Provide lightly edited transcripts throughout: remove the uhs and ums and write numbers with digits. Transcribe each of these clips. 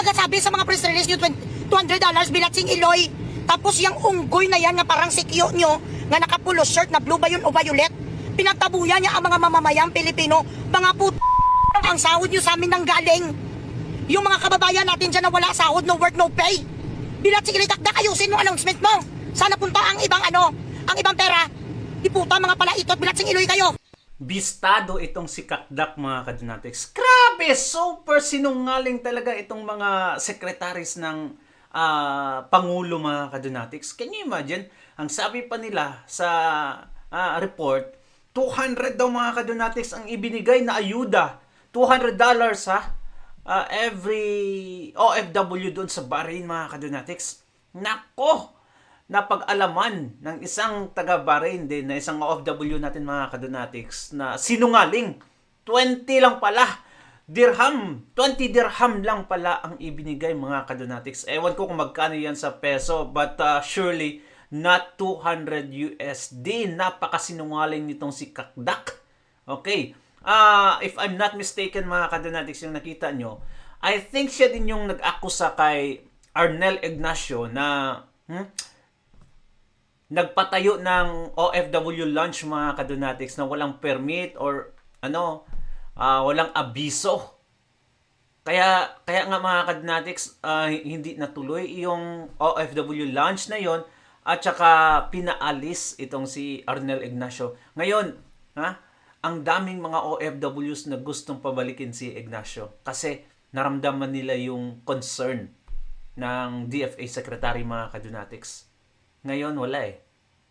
nagsasabi sa mga press release nyo, $200 bilatsing Iloy. Tapos yung unggoy na yan nga parang sikyo nyo, nga nakapulo shirt na blue ba yun o violet, pinagtabuyan niya ang mga mamamayang Pilipino. Mga ang sahod nyo sa amin nang galing. Yung mga kababayan natin dyan na wala sahod, no work, no pay. Bilatsing Iloy, takdak, ayusin mo announcement mo. Sana punta ang ibang ang ibang pera. Di puta mga palaitot, bilatsing Iloy kayo. Bistado itong si Kakdak, mga kadunatics. Grabe, super sinungaling talaga itong mga sekretaris ng Pangulo, mga kadunatics. Can you imagine? Ang sabi pa nila sa report, 200 daw, mga kadunatics, ang ibinigay na ayuda. $200 ha? Every OFW doon sa Bahrain, mga kadunatics. Nako! Napag-alaman ng isang taga-Bahrain din na isang OFW natin, mga kadunatics, na sinungaling. 20 lang pala dirham, 20 dirham lang pala ang ibinigay, mga kadunatics. Ewan ko kung magkano yan sa peso, but surely not 200 USD. Napakasinungaling nitong si Kakdak. Okay. If I'm not mistaken, mga kadunatics, yung nakita nyo, I think siya din yung nag-akusa kay Arnel Ignacio na nagpatayo ng OFW lunch, mga kadunatics, na walang permit or walang abiso. Kaya nga, mga kadunatics, hindi natuloy yung OFW lunch na yon, at saka pinaalis itong si Arnel Ignacio. Ngayon, ang daming mga OFWs na gustong pabalikin si Ignacio kasi naramdaman nila yung concern ng DFA Secretary, mga kadunatics. Ngayon, wala eh.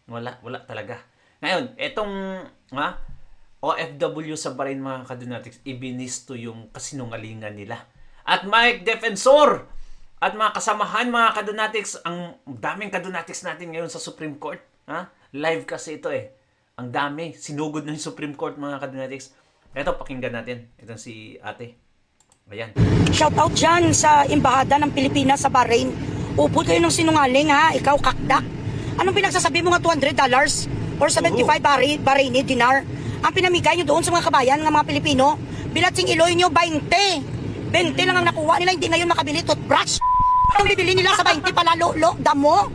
Wala talaga. Ngayon, etong OFW sa Bahrain, mga kadunatics, ibinisto yung kasinungalingan nila. At Mike Defensor at mga kasamahan, mga kadunatics, ang daming kadunatics natin ngayon sa Supreme Court. Live kasi ito eh. Ang dami. Sinugod ng Supreme Court, mga kadunatics. Eto, pakinggan natin. Ito si ate. Ayan. Shoutout dyan sa Embahada ng Pilipinas sa Bahrain. Upod kayo ng sinungaling ha, ikaw Kakdak. Anong pinagsasabi mo nga $200 or 75 Bahraini dinar? Ang pinamigay nyo doon sa mga kabayan ng mga Pilipino, bilatsing Iloy nyo 20. 20 lang ang nakuha nila, hindi ngayon makabili toothbrush. Ang bibili nila sa 20 pala, damo.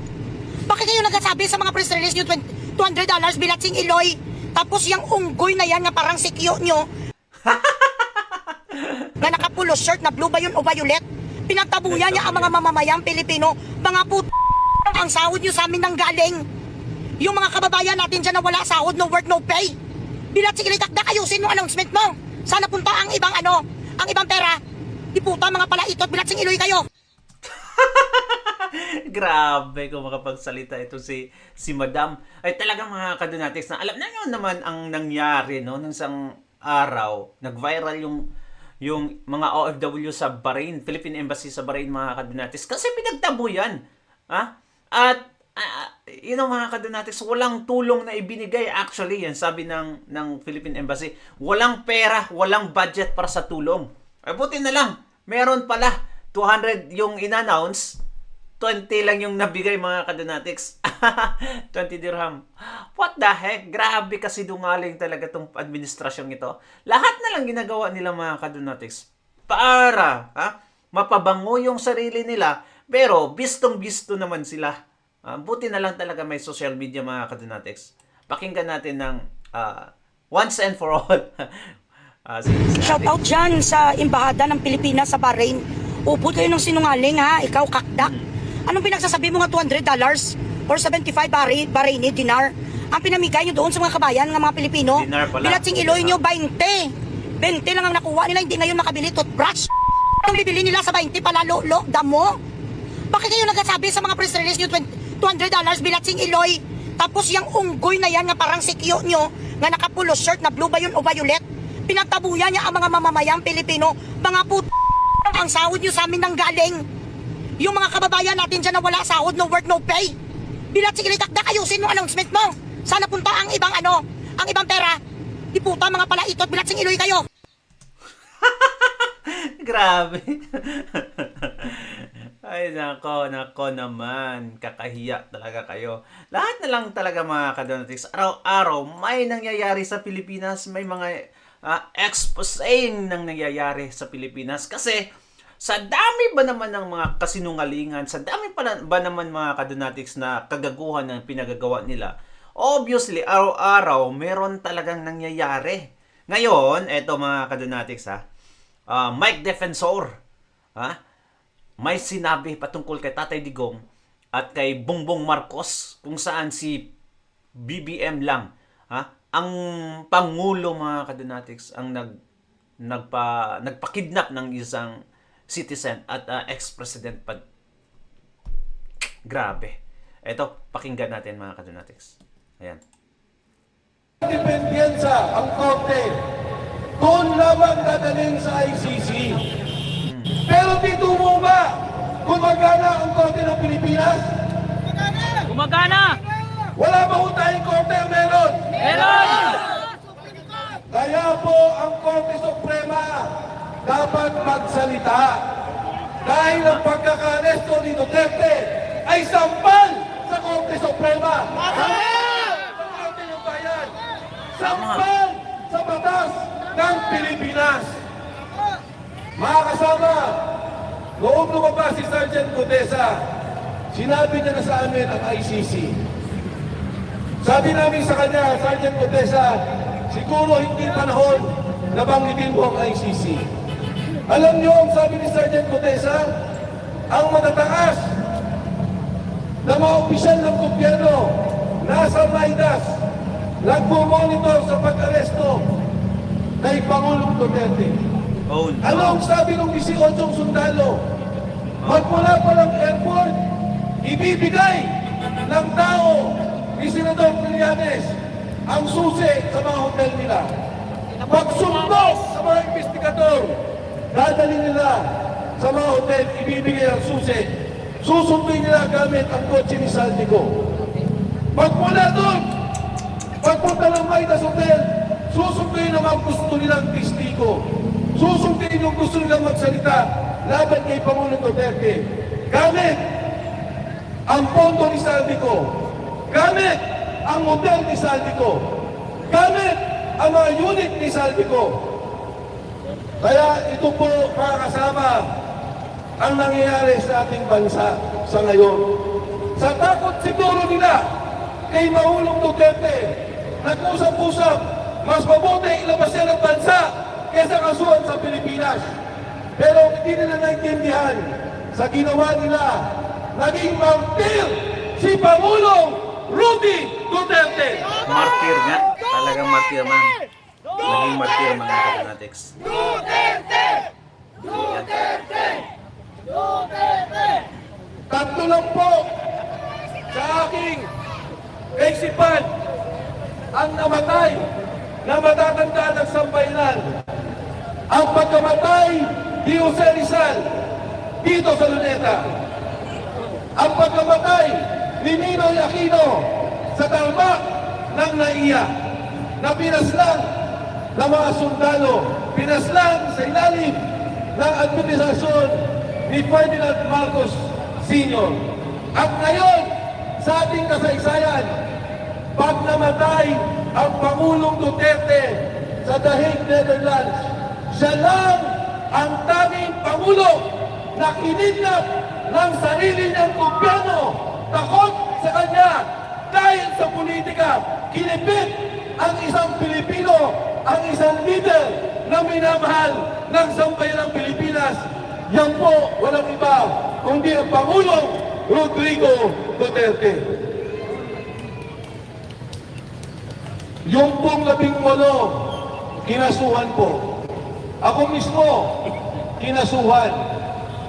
Bakit kayo nagsasabi sa mga press release nyo, $200 bilatsing Iloy? Tapos yung unggoy na yan nga parang sikyo nyo, na nakapulo shirt na blue ba yun o violet, pinagtabuyan niya ang mga mamamayang Pilipino. Mga ang sahod nyo sa amin nang galing. Yung mga kababayan natin dyan na wala sahod, no work, no pay. Bilatsing Iloy, takdak, ayusin mo announcement mo. Sana punta ang ibang ang ibang pera. Di puta mga palaitot, bilatsing Iloy kayo. Grabe kung makapagsalita ito si Madam. Ay talagang, mga kadunatics, na alam na nyo naman ang nangyari, no? Nung isang araw, nag-viral yung mga OFW sa Bahrain, Philippine Embassy sa Bahrain, mga kadunatics, kasi pinagtabo yan. At mga kadunatics, walang tulong na ibinigay. Actually, yan sabi ng Philippine Embassy, walang pera, walang budget para sa tulong. Ay buti na lang, meron pala 200 yung in-announce, 20 lang yung nabigay, mga kadunatics. 20 dirham. What the heck? Grabe kasi dungaling talaga tong administrasyong ito. Lahat na lang ginagawa nila, mga kadunatics, para mapabango yung sarili nila, pero bistong-bisto naman sila. Buti na lang talaga may social media, mga kadunatics. Pakinggan natin ng once and for all. Shoutout dyan sa Embahada ng Pilipinas sa Bahrain. Upod kayo ng sinungaling ha, ikaw Kakdak. Anong pinagsasabi mo nga $200 or 75 Bahraini dinar? Ang pinamigay nyo doon sa mga kabayan ng mga Pilipino, bilatsing Iloy nyo 20. 20 lang ang nakuha nila, hindi ngayon makabili toothbrush. Ang bibili nila sa 20 pala, damo. Bakit kayo nagsasabi sa mga press release nyo, $200 bilatsing Iloy? Tapos yung unggoy na yan nga parang sikyo nyo, nga nakapulo shirt na blue ba yun o violet, pinagtabuyan niya ang mga mamamayang Pilipino. Mga ang sahod nyo sa amin nang galing. Yung mga kababayan natin dyan na wala sahod, no work, no pay. Bilatsing Iloy, takdak, ayusin mo announcement mo. Sana punta ang ibang ang ibang pera. Di puta mga palaitot, bilatsing Iloy kayo. Grabe. Ay, nako naman. Kakahiya talaga kayo. Lahat na lang talaga, mga kadonatics. Araw-araw, may nangyayari sa Pilipinas. May mga exposing nang nangyayari sa Pilipinas. Kasi, sa dami ba naman ng mga kasinungalingan, sa dami ba naman mga kadonatics na kagaguhan ng pinagagawa nila, obviously, araw-araw, meron talagang nangyayari. Ngayon, eto mga kadonatics Mike Defensor, may sinabi patungkol kay Tatay Digong at kay Bongbong Marcos kung saan si BBM lang, ang Pangulo mga kadonatics ang nagpa-kidnap ng isang citizen at ex-president pa. Grabe. Ito, pakinggan natin mga kadonatics. Ayan. Dependensa ang korte. Doon lamang dadalhin sa ICC. Pero dito mo ba gumagana ang korte ng Pilipinas? Gumagana! Wala ba ho tayong korte? Meron! Meron! Kaya po ang Korte Suprema dapat magsalita. Dahil ang pagkakaresto ni Duterte ay sampal sa Korte Suprema. Sa Korte ng Bayan. Sampal sa batas ng Pilipinas. Mga kasama, noong lumabas si Sergeant Gutesa, sinabi niya na sa amin ang ICC. Sabi namin sa kanya, Sergeant Gutesa, siguro hindi panahon na banggitin mo ang ICC. Alam niyo ang sabi ni Sergeant Gutesa, ang matataas na mga opisyal ng gobyerno nasa Maidas nagpo-monitor sa pag-aresto kay Pangulong Duterte. Oh, no. Ano ang sabi ng 18 sundalo? Magmula pa ng airport, ibibigay ng tao ni Senador Trillanes ang susi sa mga hotel nila. Pagsuntok sa mga investigador, dadali nila sa mga hotel, ibibigay ang susi. Susunduin nila gamit ang kotse ni Saldico. Pagmula doon, pagpunta ng Maidas Hotel, susunduin ang mga gusto nilang testigo. Susunduin yung gusto nilang magsalita laban kay Pangulong Duterte. Gamit ang pondo ni Saldico. Gamit ang hotel ni Saldico. Gamit ang mga unit ni Saldico. Kaya ito po mga kasama ang nangyayari sa ating bansa sa ngayon. Sa takot siguro nila kay Pangulong Duterte, nag-usap-usap, mas mabuti ilabas niya ng bansa kaysa kasuhan sa Pilipinas. Pero hindi nila naintindihan sa ginawa nila, naging martir si Pangulong Rudy Duterte. Martir nga. Talagang martir man. Naging martir mga kadonatics. Duterte! Duterte! Duterte! Tatlo lang po sa aking kaisipan ang namatay na matatandaan ng sambayanan. Ang pagkamatay ni Jose Rizal dito sa Luneta. Ang pagkamatay ni Ninoy Aquino sa tarmac ng NAIA na pinaslang ng mga sundalo, pinaslang sa ilalim ng administrasyon ni Ferdinand Marcos Sr. At ngayon, sa ating kasaysayan, pag namatay ang Pangulong Duterte sa The Hague, Netherlands, siya lang ang tanging Pangulo na kinidnap ng sarili niyang gobyerno. Takot sa kanya dahil sa politika, kinipit ang isang Pilipino, ang isang leader na minamahal ng sambayan ng Pilipinas. Yan po, walang iba, kundi ang Pangulong Rodrigo Duterte. Yung pong 18, kinasuhan po. Ako mismo, kinasuhan.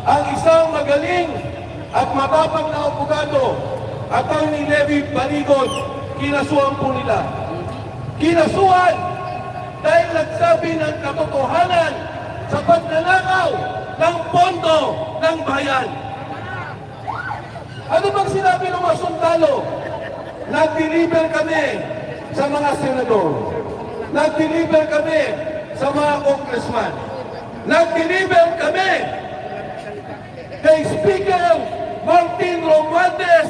Ang isang magaling at matapang na abogado, Atty. Levi Baligon, kinasuhan po nila. Kinasuhan dahil nagsabi ng katotohanan sa pagnanakaw ng pondo ng bayan. Ano bang sinabi ng mga sundalo? Nag-deliver kami sa mga senador. Nag-deliver kami sa mga congressman. Nag-deliver kami kay Speaker Martin Romualdez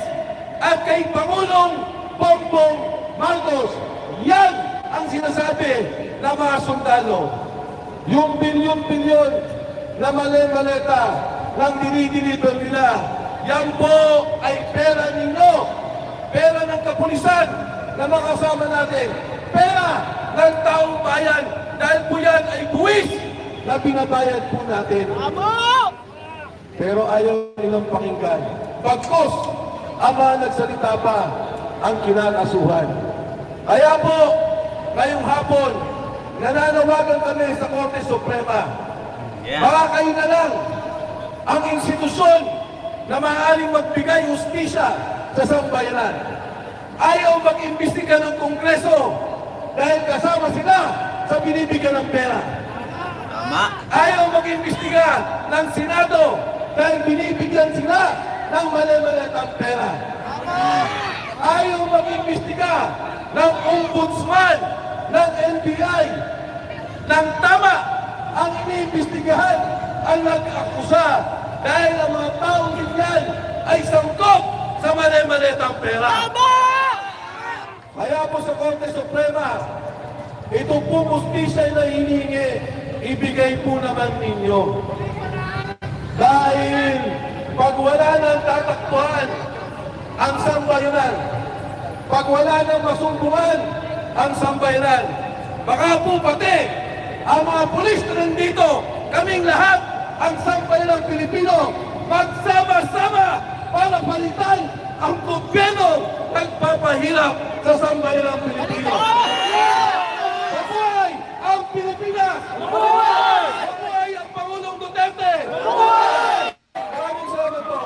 at kay Pangulong Bongbong Marcos. Yan ang sinasabi ng mga sundalo. Yung bilyon-bilyon na mali-maleta ng dinideliver nila. Yan po ay pera ninyo. Pera ng kapulisan na makasama natin. Pera ng taong bayan. Dahil po yan ay buwis na binabayad po natin. Pero ayaw nilang pakinggan. Pagkos, ang mga nagsalita pa ang kinakasuhan. Kaya po, ngayong hapon, nananawagan kami sa Korte Suprema. Baka kayo na lang ang institusyon na maaaring magbigay hustisya sa sambayanan. Ayaw mag-imbestiga ng Kongreso dahil kasama sila sa binibigyan ng pera. Tama. Ayaw mag-imbestiga ng Senado dahil binibigyan sila ng mali-malitang pera. Ayaw mag-imbestiga ng Ombudsman, ng NBI, ng tama ang iniimbestigahan ang nag-akusa dahil ang mga taong ganyan ay sangkot sa mali-malitang pera. Kaya po sa Korte Suprema, itong po hustisya na hinihingi, ibigay po naman ninyo. Dahil pag wala nang tatakbuhan ang sambayanan, pag wala nang masumbungan ang sambayanan, baka po pati ang mga pulis na nandito, kaming lahat, ang sambayanang Pilipino, magsama-sama para palitan ang gobyerno nagpapahirap sa sambayanang Pilipino. Mabuhay ang Pilipinas! Mabuhay ang Pangulong Duterte! Maraming salamat po.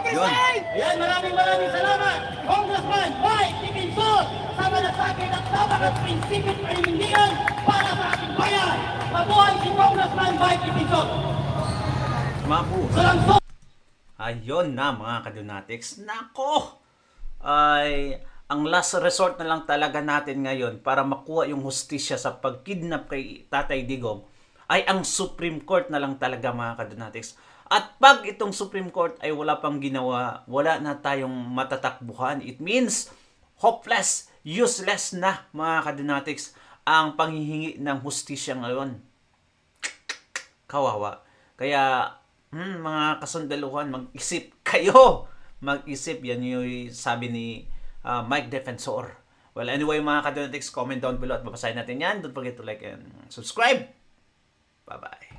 Yun. Ayan, maraming salamat, Congressman Mike Dickinson, sa malasakit at tabak at prinsipit paninindigan para sa ating bayan. Mabuhay si Congressman Mike Dickinson. Mabu. Salamat. Ayun na mga kadunatics. Nako! Ay, ang last resort na lang talaga natin ngayon para makuha yung hustisya sa pagkidnap kay Tatay Digong ay ang Supreme Court na lang talaga mga kadunatics. At pag itong Supreme Court ay wala pang ginawa, wala na tayong matatakbuhan. It means hopeless, useless na mga kadunatics ang panghihingi ng hustisya ngayon. Kawawa. Kaya mga kasundaluhan, mag-isip kayo. Mag-isip. Yan yung sabi ni Mike Defensor. Well, anyway mga kadonatics, comment down below at babasahin natin yan. Don't forget to like and subscribe. Bye-bye.